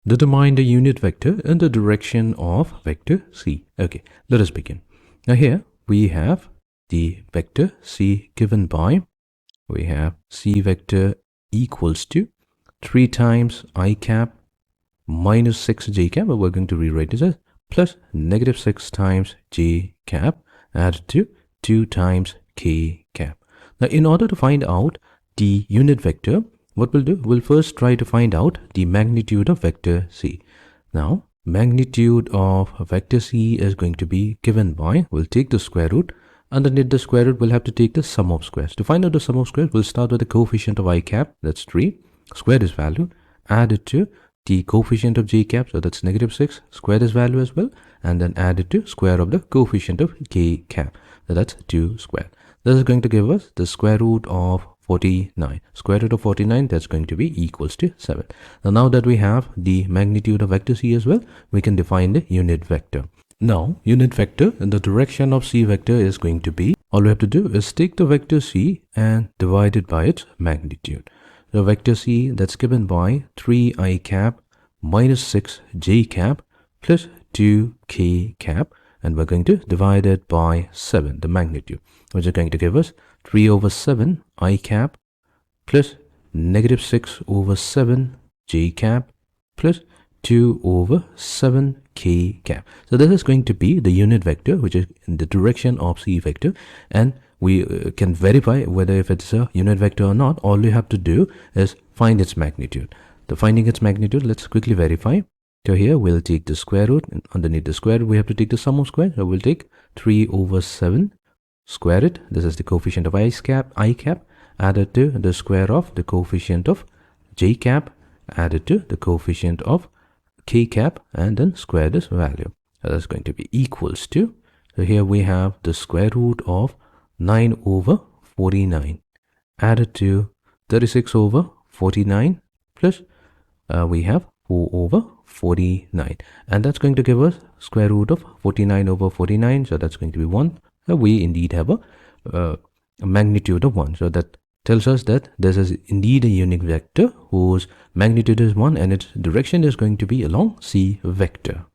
Determine the unit vector in the direction of vector c. Okay, let us begin. Now here we have the vector c given by, we have c vector equals to 3 times I cap minus 6 j cap, but we're going to rewrite this as plus negative 6 times j cap added to 2 times k cap. Now in order to find out the unit vector, what we'll do, we'll first try to find out the magnitude of vector c. Now magnitude of vector c is going to be given by, we'll take the square root. Underneath the square root, we'll have to take the sum of squares. To find out the sum of squares, we'll start with the coefficient of I cap, that's 3, square this value, add it to the coefficient of j cap, so that's negative 6, square this value as well, and then add it to square of the coefficient of k cap, so that's 2 squared. This is going to give us the square root of 49. Square root of 49, that's going to be equals to 7. Now that we have the magnitude of vector c as well, we can define the unit vector. Now, unit vector in the direction of c vector is going to be, all we have to do is take the vector c and divide it by its magnitude. The vector c, that's given by 3 I cap minus 6 j cap plus 2 k cap, and we're going to divide it by 7, the magnitude, which is going to give us 3 over 7 I cap plus negative 6 over 7 j cap plus 2 over 7 k cap. So this is going to be the unit vector, which is in the direction of c vector, and we can verify whether if it's a unit vector or not. All you have to do is find its magnitude. The finding its magnitude, let's quickly verify. So here we'll take the square root, and underneath the square root we have to take the sum of squares. So we'll take 3 over 7, square it, this is the coefficient of I cap, added to the square of the coefficient of j cap, added to the coefficient of k cap, and then square this value. So that's going to be equals to, so here we have the square root of 9 over 49 added to 36 over 49 plus we have 4 over 49, and that's going to give us square root of 49 over 49, so that's going to be 1. So we indeed have a magnitude of 1, so that tells us that this is indeed a unit vector whose magnitude is 1 and its direction is going to be along c vector.